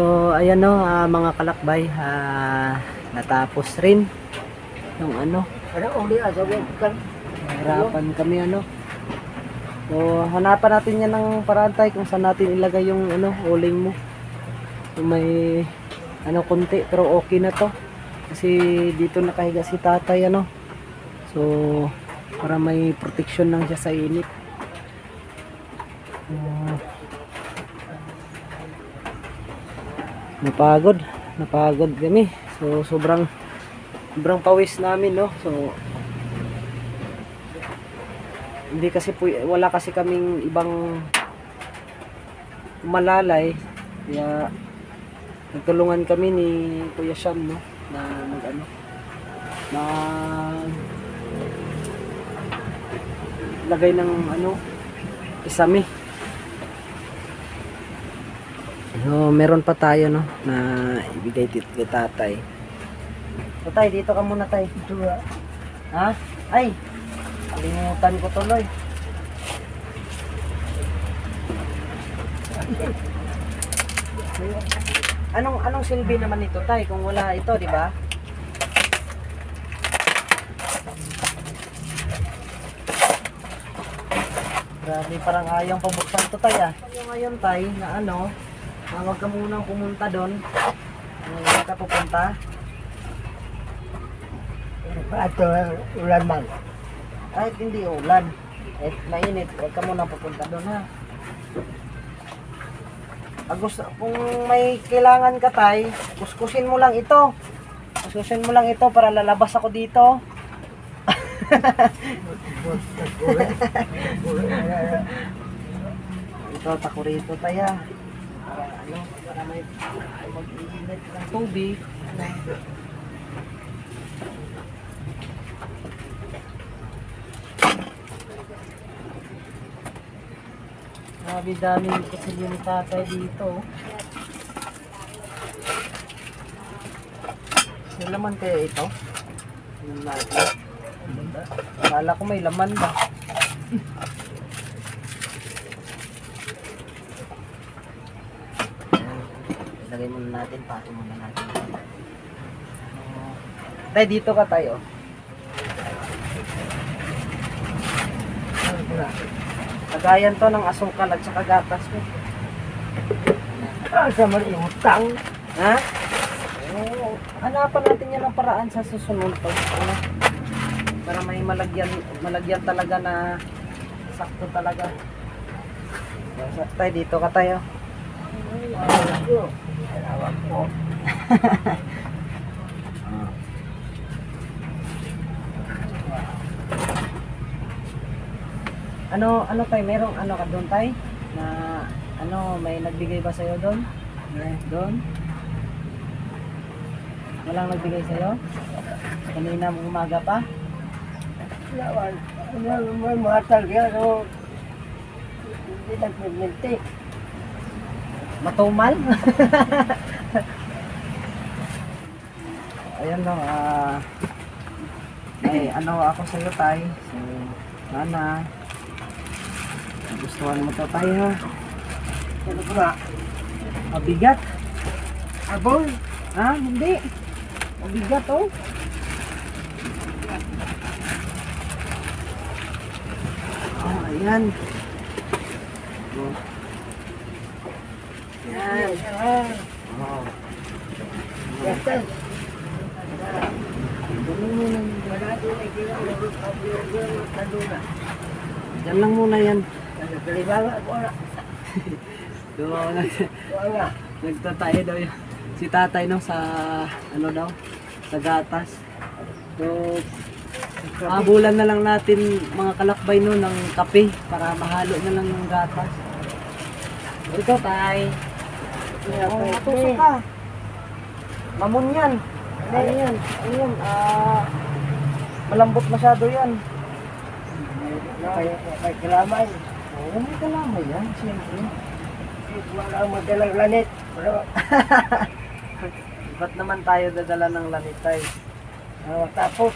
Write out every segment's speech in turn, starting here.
So ayan no, mga kalakbay, natapos rin yung ano, hirapan kami ano. So hanapan natin yan ng paraan tayo kung saan natin ilagay yung ano, uling mo. So, may ano konti pero okay na to. Kasi dito nakahiga si tatay ano. So para may protection lang siya sa init. Napagod kami. So sobrang pawis namin no. So hindi kasi po, wala kasi kaming ibang malalay, kaya nagtulungan kami ni Kuya Sham no na lagay ng ano isami. So meron pa tayo no na ibigay kay tatay. So tay, dito ka muna tay. Ha? Ay, kalimutan ko tuloy. Anong silbi naman ito tay kung wala ito, di ba? Grabe, parang ayang pabuksan to tay ah. Yung ngayon tay na ano, huwag ka munang pumunta doon. Hindi ka pupunta. Ito, ulan man. Kahit hindi ulan, kahit mainit, huwag ka munang pupunta doon ha. Kung may kailangan ka tay, kuskusin mo lang ito. Kuskusin mo lang ito para lalabas ako dito. Ito, takurito tayo. Para may mag-init ng tubig. Grabe daming kusilyo ni tatay dito. May laman kaya ito? Akala ko may laman ba? Ilagay muna natin, pato muna natin. Tay, dito ka tayo. Kagayan to ng asukal at saka gatas mo. Sa mali utang. Ha? Oo. Hanapan natin yan ng paraan sa susunod to. Ano? Para may malagyan talaga na sakto talaga. Tay, dito ka tayo. Ano tay, merong ano ka doon tay? Na ano, may nagbigay ba sa'yo doon? Doon? Walang nagbigay sa'yo? Kanina umaga pa? May matal kaya no. Hindi nagpimenti. Matumal? Ayan lang, may ano ako sa'yo tay. So, sana gustuhan mo to tay ha. Ano ba? Mabigat. Abol? Ha? Hindi. Mabigat oh. Ayan. Oh. Ayan. Oh. Yes. Diyan lang muna yan. Kalibaga ko na. Doon, Wala. nagtatae daw yun. Si tatay no sa ano daw, sa gatas. So, habulan na lang natin mga kalakbay no ng kape para mahalo na lang ng gatas. Ito tay. Oh, matusok ka. Mamon yan. Ano yan? Ano yan? Malambot masyado yan. Kay kalamay. Oo, may kalamay yan. Siyempre. Wala ang madalang lanit. Ba't naman tayo dadala ng lanitay? Tapos,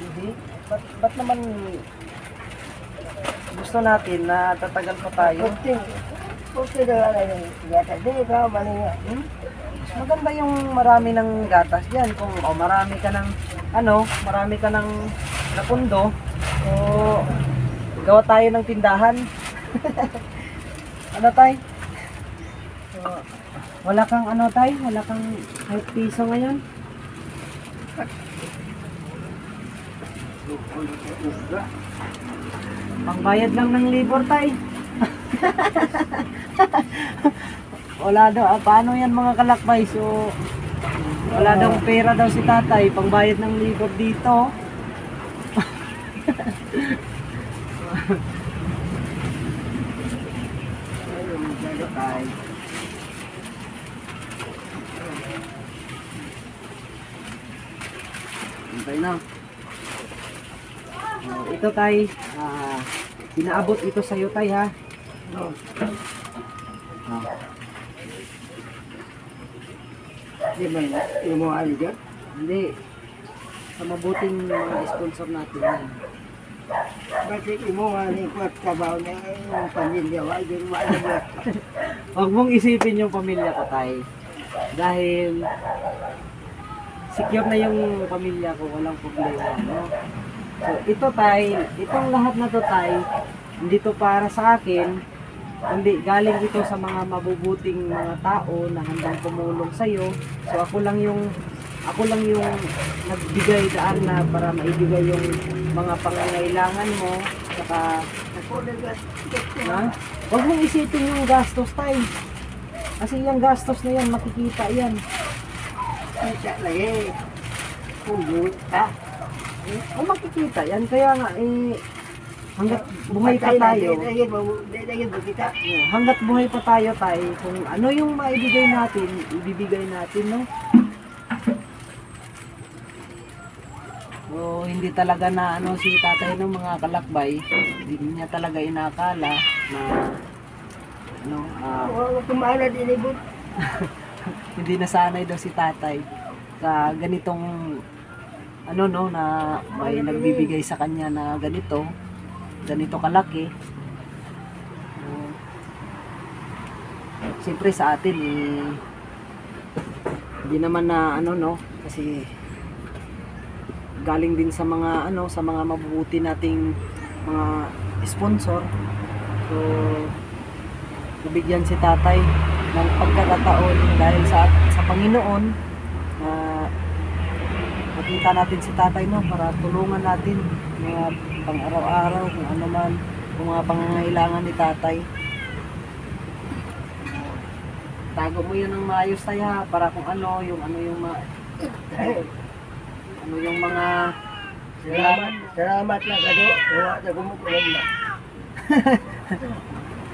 Hindi. Ba't naman gusto natin na tatagal pa tayo? Okay na lang yung sigata. Hindi ka maninga. Mas maganda yung marami ng gatas diyan. Kung marami ka ng marami ka ng napundo, so gawa tayo ng tindahan. Ano tay? So, wala kang tay? Wala kang kahit piso ngayon? Pangbayad lang ng libor tay. Wala daw. Paano yan mga kalakbay? So, wala daw pera daw si tatay. Pangbayad ng libor dito. Ayun, masyado tay. Hintay na. Ito tay, pinaabot ito sa'yo tay ha. Di ba yung mga ano dyan? Hindi. Sa mabuting mga sponsor natin yan. Bakit yung mga lingkot kabaw na yung pamilya, wala din wala ba? Huwag mong isipin yung pamilya ko tay. Dahil secure na yung pamilya ko, walang problema. No? So ito tay, itong lahat na to tay, hindi to para sa akin, hindi galing ito sa mga mabubuting mga tao na handang tumulong sa iyo. So ako lang yung nagbigay daan na para maibigay yung mga pangangailangan mo. Saka ha? Huwag mong isipin yung gastos tay. Kasi yung gastos na yan, makikita yan. Isa lagi. Pugut, ha? O makikita yan. Kaya nga, hanggat buhay pa tayo, hanggat buhay pa tayo tayo, kung ano yung maibigay natin, ibibigay natin, no? So, hindi talaga na si tatay ng mga kalakbay, hindi niya talaga inakala na Wala kumala din ibon. hindi nasanay daw si tatay sa ganitong na may nagbibigay sa kanya na ganito kalaki. Siyempre sa atin hindi naman na kasi galing din sa mga sa mga mabubuti nating mga sponsor. So nabigyan si tatay ng pagkakataon dahil sa Panginoon na makita natin si tatay para tulungan natin mga pang-araw-araw kung ano man kung mga pangangailangan ni tatay. Tago mo yun ng maayos tayo ha, para kung yung mga Salamat lang kado. Wala na gumukulang na.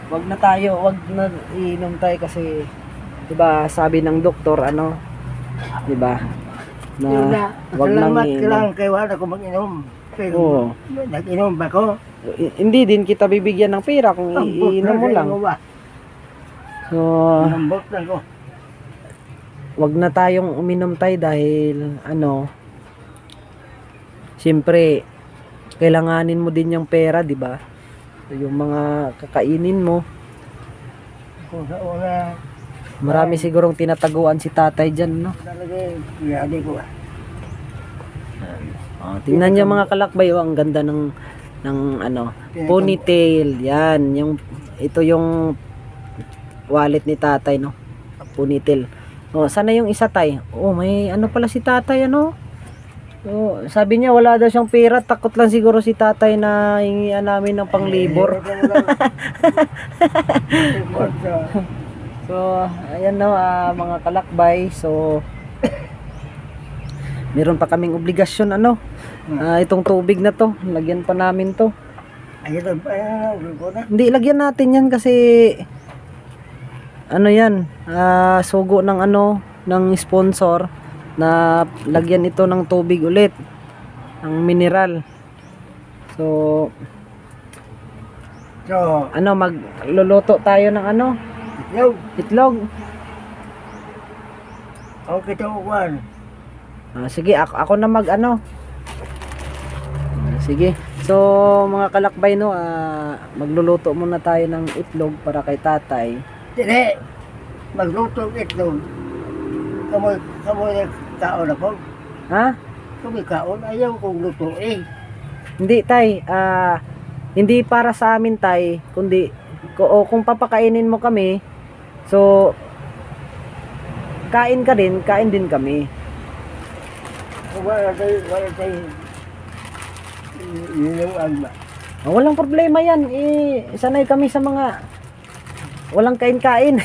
wag na iinom tayo kasi 'di ba sabi ng doktor 'di ba Yun na. wag Salamat nang ka lang kay wala ko mag-inom. Pero nag-inom ba ko? hindi din kita bibigyan ng pera kung iinom mo lang. So Nambot lang ko. wag na tayong uminom tayo dahil siyempre kailanganin mo din yung pera, 'di ba? Yung mga kakainin mo. Kung sa una, Marami sigurong tinataguan si tatay dyan, no? talaga yadi ko. Tingnan niyo mga kalakbay, ang ganda ng ponytail. Yan, ito yung wallet ni tatay, no? Ponytail. Sana yung isa tay. May pala si tatay, sabi niya wala daw siyang pera, takot lang siguro si tatay na hingian namin ng panglibor. So, ayan mga kalakbay. So, meron pa kaming obligasyon itong tubig na to, lagyan pa namin to. Ayun pa na. Hindi, lagyan natin yan kasi yan, sugo ng ng sponsor na lagyan ito ng tubig ulit, ng mineral. So, magluluto tayo ng itlog. Okay to one. Sige, ako na sige. So mga kalakbay no, magluluto muna tayo ng itlog para kay tatay. Dire, magluto itlog. Kamoy kaon ako. Ha? Kami kaon, ayaw kong lutuin. Hindi tay, hindi para sa amin tay, kundi kung papakainin mo kami, so kain din kami. Wala tayo. Inuan ba? Walang problema yan. Sanay kami sa mga walang kain-kain.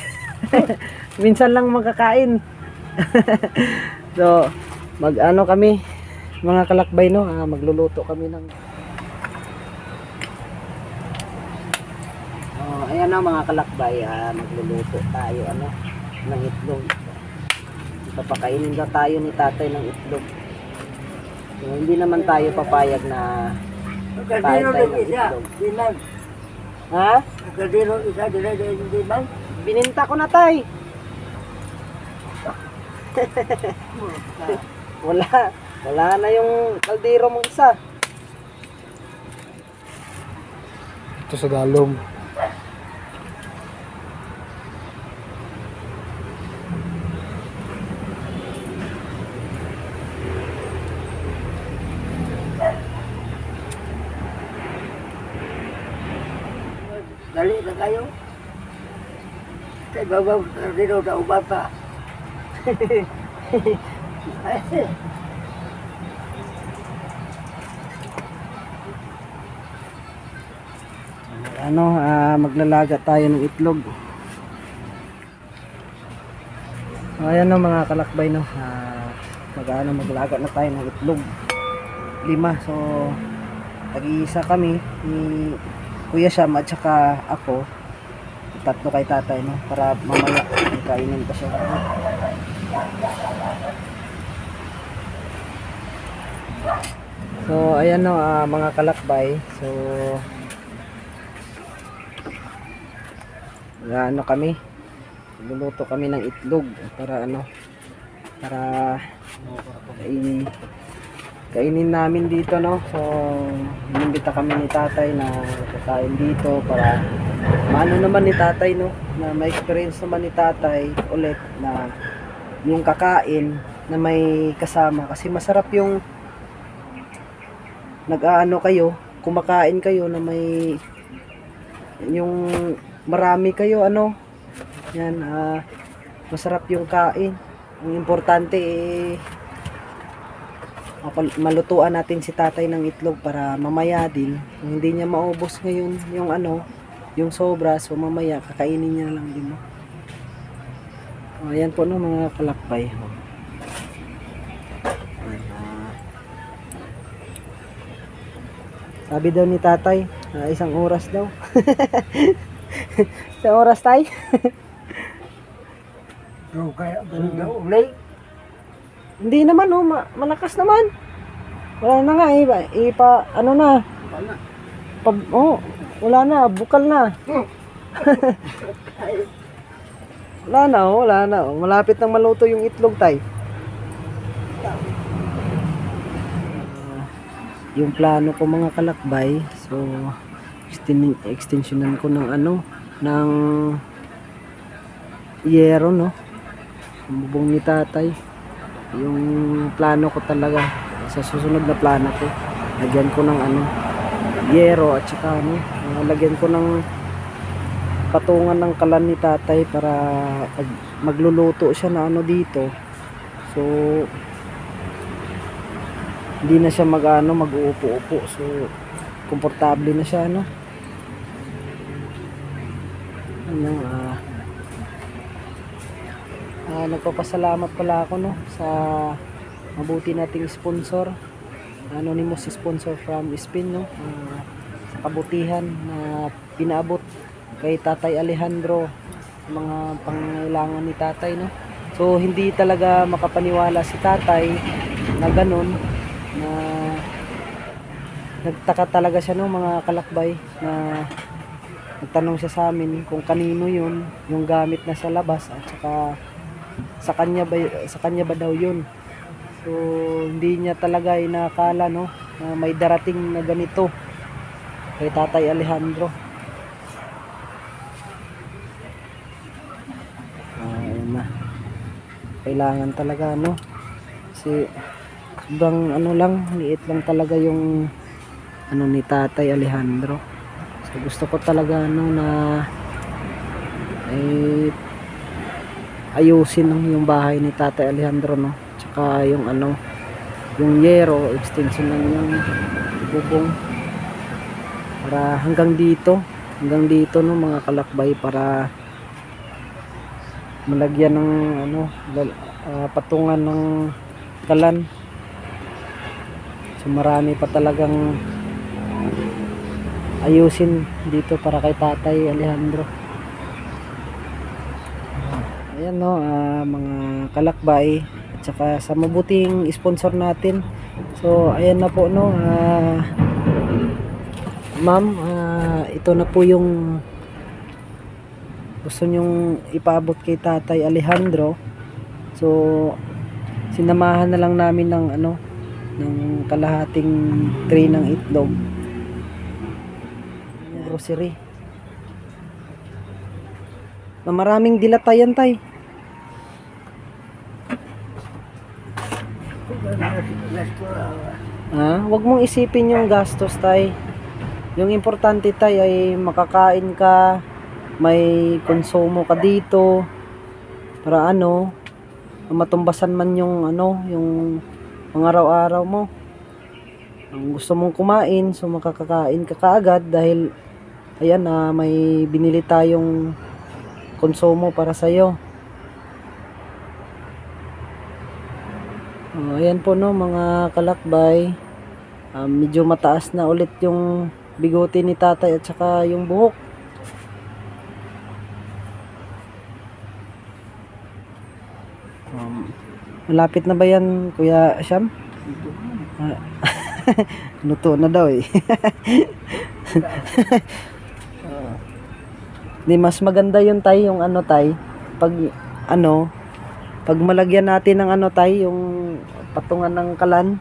Minsan lang makakain. So, mag-ano kami, mga kalakbay no, magluluto kami ng ayan na mga kalakbay, magluluto tayo ng itlog. Papakainin na tayo ni tatay ng itlog. So, hindi naman tayo papayag na kain tayo ng itlog. Diman. Ha? Kaldero isa, diman. Bininta ko na tay. Wala na yung kaldero mong isa. Ito sa dalom. Dali na kayo. Kay babaw, kaldero na ubata. Maglalaga tayo ng itlog. So, ayan no mga kalakbay no, maglaga na tayo ng itlog. 5. So tag-iisa kami ni Kuya Sham at saka ako. 3 kay tatay no, para mamaya kainin pa siya. So ayan no, mga kalakbay. So kami, luluto kami ng itlog para kainin namin dito no. So inimbita kami ni tatay na kakain dito para maano naman ni tatay no, na may experience naman ni tatay ulit na yung kakain na may kasama, kasi masarap yung kayo, kumakain kayo na may yung marami kayo yan, masarap yung kain. Ang importante malutuan natin si tatay ng itlog para mamaya din hindi niya maubos ngayon yung sobra, so mamaya kakainin niya lang din. Ayan po no mga kalakbay. Sabi daw ni tatay, 1 oras daw. 1 oras tay? Pero kaya baligaw ulay. Hindi naman malakas naman. Wala na nga wala na, bukal na. Wala na. Malapit nang maluto yung itlog tay. Yung plano ko mga kalakbay, so extensionan ko ng ng yero no, bubong ni tatay. Yung plano ko talaga sa susunod na plano ko, lagyan ko ng yero at saka lagyan ko ng patungan ng kalan ni tatay para pag magluluto siya na dito, so hindi na siya mag-uupo-upo, so komportable na siya nagpapasalamat pala ako sa mabuti nating sponsor, anonymous sponsor from Spain sa kabutihan na pinaabot kay Tatay Alejandro mga pangangailangan ni tatay So hindi talaga makapaniwala si tatay na ganun, na nagtaka talaga siya mga kalakbay, na nagtanong siya sa amin kung kanino yun yung gamit na sa labas at saka sa kanya ba daw yun. So hindi niya talaga inakala na may darating na ganito kay Tatay Alejandro. Ayun na. Kailangan talaga no. Kasi sobrang ano lang, liit lang talaga yung ano ni Tatay Alejandro. So gusto ko talaga ano na ayusin yung bahay ni Tatay Alejandro no. Tsaka yung ano, yung yero, extension lang yung bubong. Para hanggang dito no mga kalakbay, para malagyan ng ano, patungan ng kalan. So marami pa talagang ayusin dito para kay Tatay Alejandro. Ayan no, mga kalakbay, at saka sa mabuting sponsor natin. So ayan na po no, ma'am, ito na po yung gusto nyong ipaabot kay Tatay Alejandro. So sinamahan na lang namin ng ano, ng kalahating tray ng itlog, grocery na maraming dilatayan tay. Wag mong isipin yung gastos tay. Yung importante tay ay makakain ka, may konsumo ka dito, para ano, matumbasan man yung ano, yung mga araw-araw mo. Ang gusto mong kumain, so makakakain ka kaagad dahil ayan may binili tayong konsumo para sa iyo. Ayan po no mga kalakbay, medyo mataas na ulit yung bigote ni tatay at saka yung buhok. Malapit na ba yan Kuya Syam? Luto na daw eh. Di mas maganda yun tay, yung ano tay, pag ano, pag malagyan natin ng ano tay, yung patungan ng kalan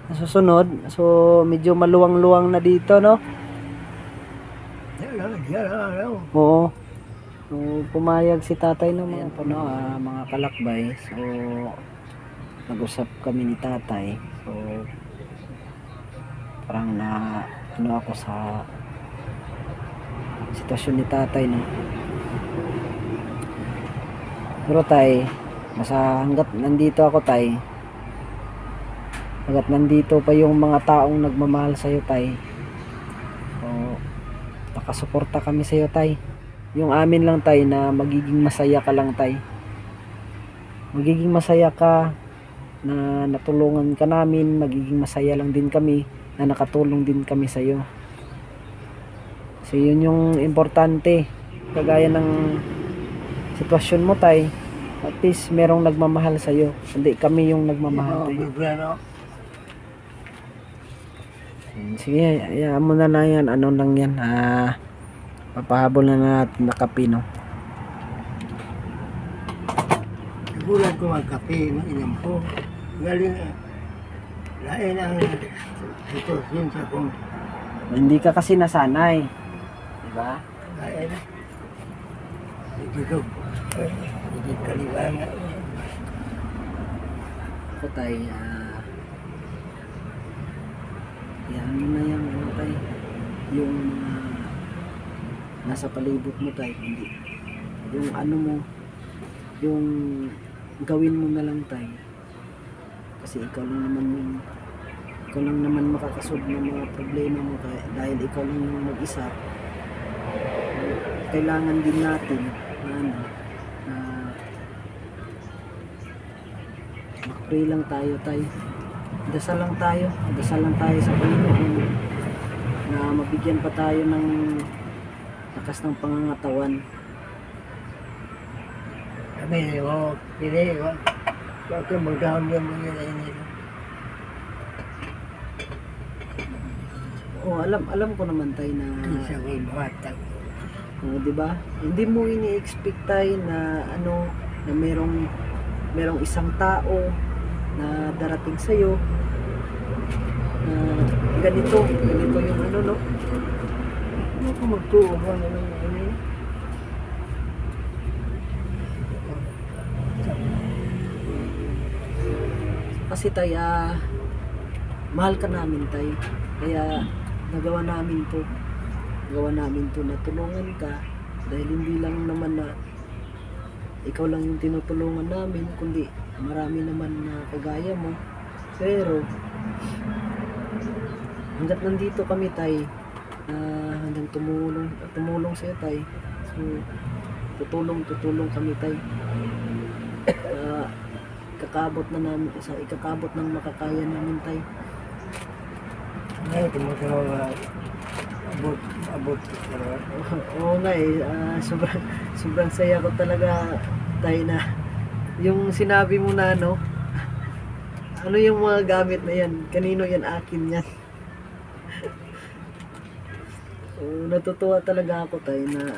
na susunod, so medyo maluwang-luwang na dito no. Oo. So, pumayag si tatay no. Ayan po no, mga kalakbay. So nag-usap kami ni tatay. So parang na ano ako sa sitwasyon ni tatay no. Pero tay, hanggat nandito ako tay, hanggat nandito pa yung mga taong nagmamahal sa'yo tay, so nakasuporta kami sa'yo tay. Yung amin lang tay na magiging masaya ka lang tay, magiging masaya ka na natulungan ka namin, magiging masaya lang din kami na nakatulong din kami sa'yo. So yun yung importante. Kagaya ng sitwasyon mo tay, at least merong nagmamahal sa'yo, hindi kami yung nagmamahal tayo. Sige, hayaan mo na yan, ano lang yan, papahabol na natin na kape no. Nagulat ko magkape, mainam po. Galing, lain ang sitwasyon sa kong Hindi ka kasi nasanay, diba? lain. Dito, hindi kaliwangan. Ako tay, yan mo na yung ano tay, yung nasa palibot mo tay, hindi yung ano mo, yung gawin mo na lang tay, kasi ikaw lang naman makakasolve ng mga problema mo, dahil ikaw lang yung mag-isa. Kailangan din natin na ano, mag-pray lang tayo tay, dasal lang tayo sa Panginoon na mabigyan pa tayo ng lakas ng pangangatawan. Kami mo, pili ko. Bakit magkahon yung mga nila. Alam ko naman tayo na Isa ko yung batang. di ba? Hindi mo ini-expect tayo na ano, na merong isang tao na darating sa iyo ganito yung ano, no? Ano kung magtuo ba naman ano eh? Kasi tay, mahal ka namin tay. Kaya nagawa namin to. Nagawa namin to na tulungan ka. Dahil hindi lang naman na ikaw lang yung tinutulungan namin, kundi marami naman na kagaya mo. Pero hanggat nandito kami tay, hanggang tumulong sa'yo tay. So tutulong kami tay. Ikakabot ng makakaya namin tay. Ngayon, tumutulong nga. Abot. Oo nga eh, sobrang saya ko talaga tay na yung sinabi mo na ano yung mga gamit na yan, kanino yan, akin yan. So, natutuwa talaga ako tay na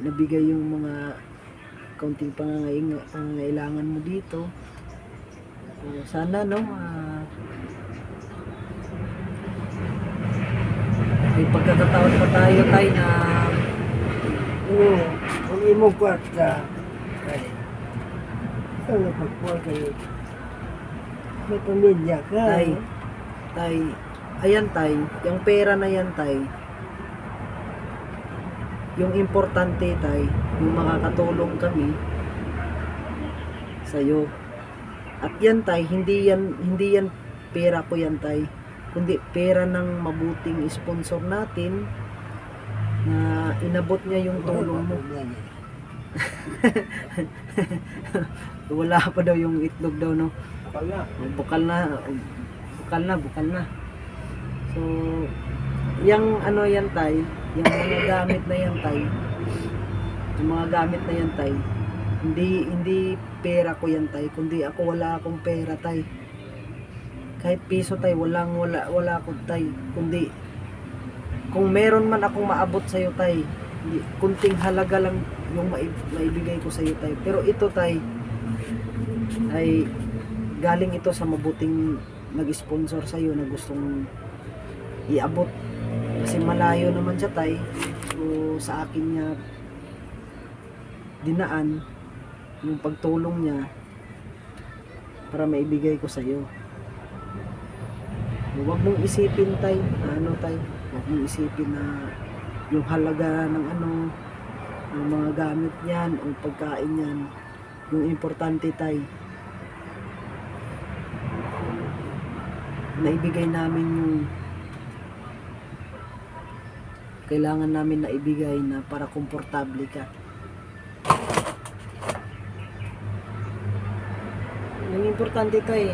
nabigay yung mga kaunting pangangailangan mo dito. So, sana may pagkakataon pa tayo tay na Oo, kung imong kwarta, ay, ano pagkwarta yun? May pamilya ka. tay, ayan tay, yung pera na yan tay, yung importante tay, yung makakatulong kami sa'yo. At yan tay, hindi yan pera ko yan tay, kundi pera ng mabuting sponsor natin na inabot niya yung tulong mo. Wala pa daw yung itlog daw, no? Bukal na. So, yung yan tay, yung mga gamit na yan tay, hindi pera ko yan tay, kundi wala akong pera tay. Kahit piso tay, wala ako tay, kundi kung meron man akong maabot sa'yo tay, kunting halaga lang yung maibigay ko sa'yo tay. Pero ito tay, ay galing ito sa mabuting nag-sponsor sa'yo na gustong iabot. Kasi malayo naman siya tay, so sa akin niya dinaan yung pagtulong niya para maibigay ko sa'yo. Huwag mong isipin tay, huwag mong isipin na yung halaga ng yung mga gamit niyan o pagkain niyan. Yung importante tay, naibigay namin yung kailangan namin na ibigay na para komportable ka. Yung importante tay,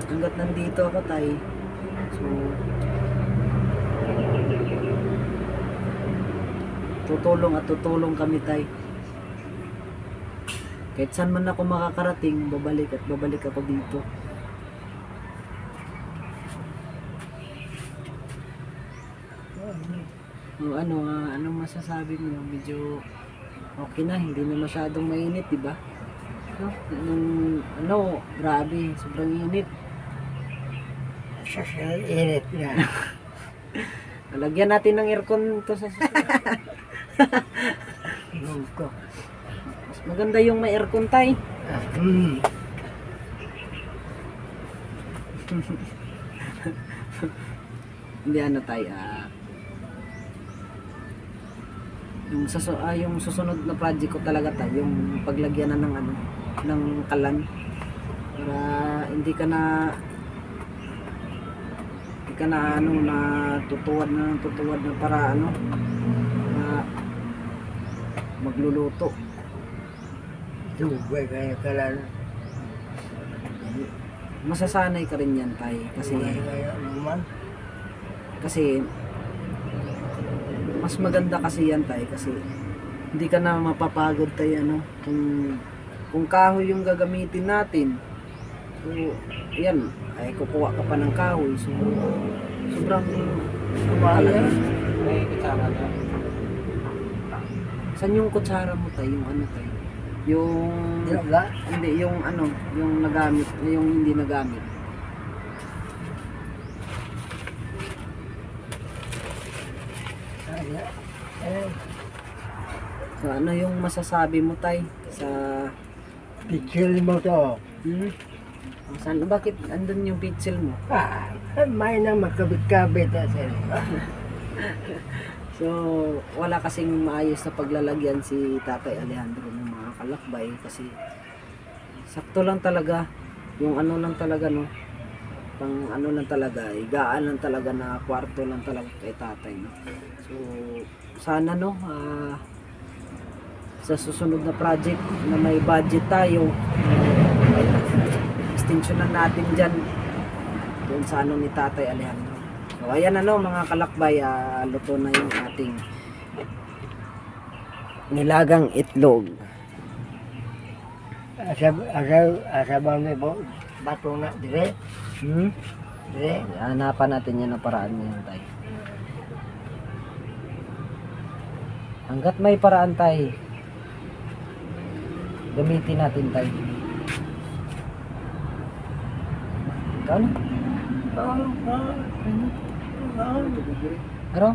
hanggat nandito ako tay, so tutulong kami tay. Kahit saan man ako makakarating, babalik ako dito. Anong masasabi mo? Medyo okay na, hindi na masyadong mainit, di ba? Grabe, sobrang init. Social init na. Lagyan natin ng aircon to sa Ko. mas maganda yung may aircon tay. Hindi tay, yung susunod na project ko talaga tay, yung paglagyan na ng kalan para hindi ka na tutuwad na para na magluluto. Dugay kayo kalan. Masasanay ka rin yan tay, kasi naman. mas maganda kasi yan tay, kasi hindi ka na mapapagod tay kung kahoy yung gagamitin natin. So yan ay kukuha ka pa ng kahoy, so sobrang Kumaya. May kutsara na. saan yung kutsara mo tay, yung tay, yung Wala. hindi yung yung nagamit, yung hindi nagamit. So ano yung masasabi mo tay sa Pitsil mo to. saan, bakit andun yung pitsil mo? May na makabit-kabit sir. So wala kasing maayos na paglalagyan si Tatay Alejandro ng mga kalakbay kasi sakto lang talaga yung ano lang talaga no, pang ano lang talaga, higaan lang talaga na kwarto lang talaga kay Tatay no? So sana no, sa susunod na project na may budget tayo, extensionan natin dyan doon sa ano ni Tatay Alejandro. So ayan ano mga kalakbay, luto na yung ating nilagang itlog. Asa ba may bato na dire? Dire? Hanapan natin yan ang paraan niyan tay. Hanggat may paraan tay, gamitin natin tay. Ikaw na? Ano?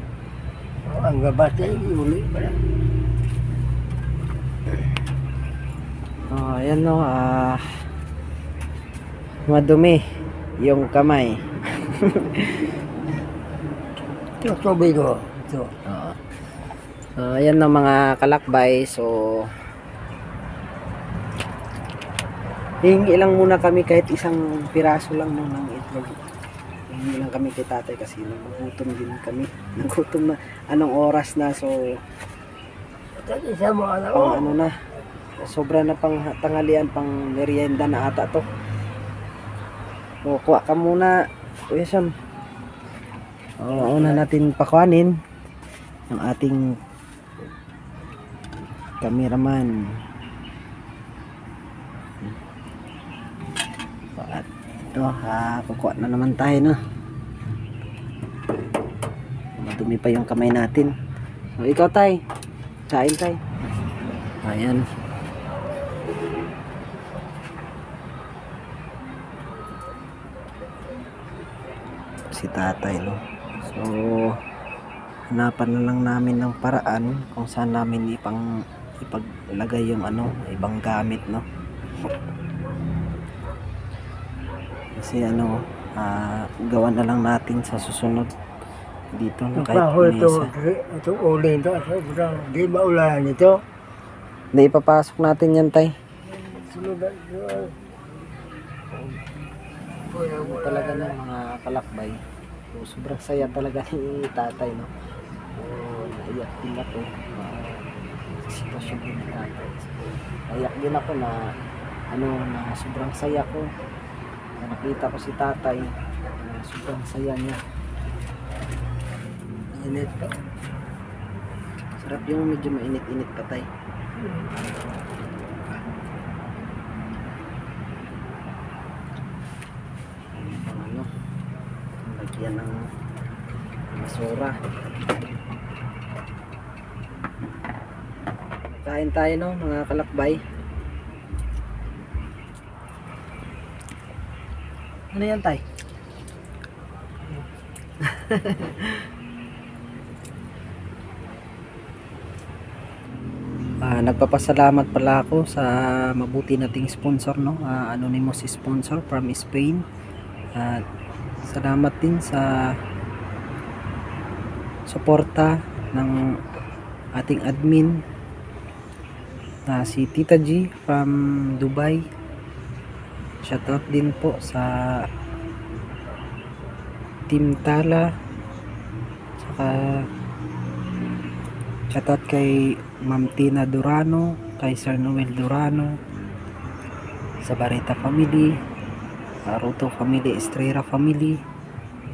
Ang gabate uli ba? Oh, ayan no, madumi yung kamay. Ito tubig ko. Ito. So, ayan no mga kalakbay. So, hingi lang muna kami kahit isang piraso lang no, ng itlog. Hingi lang kami kay Tatay kasi nagugutom din kami. Nagutom na anong oras na, so Isa mo pang ano na, sobra na pang tanghalian, pang merienda na ata to. So, kuha ka muna Kuya Sam. Una natin pakuanin ang ating cameraman. At ito, kukuha na naman tayo no. Madumi pa yung kamay natin. So, ikaw tay, kain tay. Ayan. Si Tatay no. So hanapan na lang namin ng paraan kung saan namin ipaglagay yung ano, ibang gamit no. Kasi ano, gawa na lang natin sa susunod dito na kahit Kahoy ito, mesa. ito uling ito. Di ba ulan ito? Hindi, ipapasok natin yan tay. Sunod na ito. Talaga ng mga kalakbay. So, sobrang saya talaga ni Tatay no. So, naiyak din ako sa sitwasyon din ni Tatay. Naiyak din ako na ano, na sobrang saya ko na nakita ko si Tatay na sobrang saya niya. Init pa. Sarap yung medyo mainit-init pa tay. Ano, lagyan ng basura. Kain tayo no mga kalakbay. Ano yan tay? Nagpapasalamat pala ako sa mabuti nating sponsor no, anonymous sponsor from Spain. Salamat din sa suporta ng ating admin na si Tita G from Dubai. Shoutout din po sa Team Tala, saka shoutout kay Ma'am Tina Durano, kay Sir Noel Durano, sa Barita Family, Ruto Family, Estrella Family,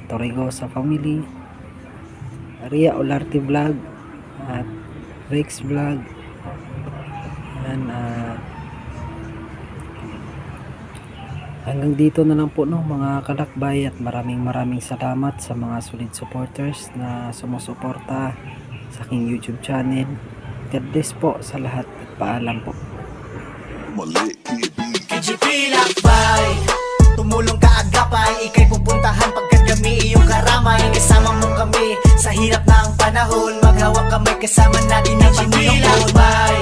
Torregosa Family, Ria Olarte Vlog, at Rex Vlog. And hanggang dito na lang po no mga kalakbay, at maraming salamat sa mga solid supporters na sumusuporta sa aking YouTube channel. God bless po sa lahat at paalam po. KGP Lakbay, tumulong ka agapay, ikay pupuntahan pagkat kami iyong karama. karamay, kasama mo kami sa hirap ng panahon. Maghawak kamay, kasama natin ang Panginoon. May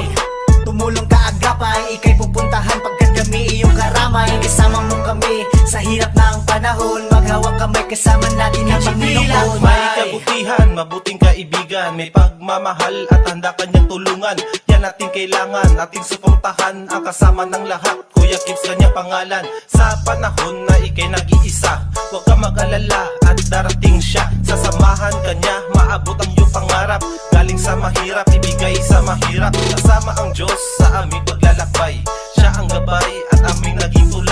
tumulong ka agapay, ikay pupuntahan pagkat kami iyong karamay. Kasama mo kami sa hirap ng panahon. Maghawak kamay, kasama natin ang Panginoon. May kabutihan, mabuting kaibigan, may pagmamahal at handa kanyang tulungan. Yan natin kailangan, ating suportahan ang kasama ng lahat. Kuya Kips kanyang pangalan. Sa panahon na ikay nag-iisa, huwag ka mag-alala at darating siya. Sasamahan kanya, maabot ang iyong pangarap. Galing sa mahirap, ibigay sa mahirap. Kasama ang Diyos sa aming paglalakbay. Siya ang gabay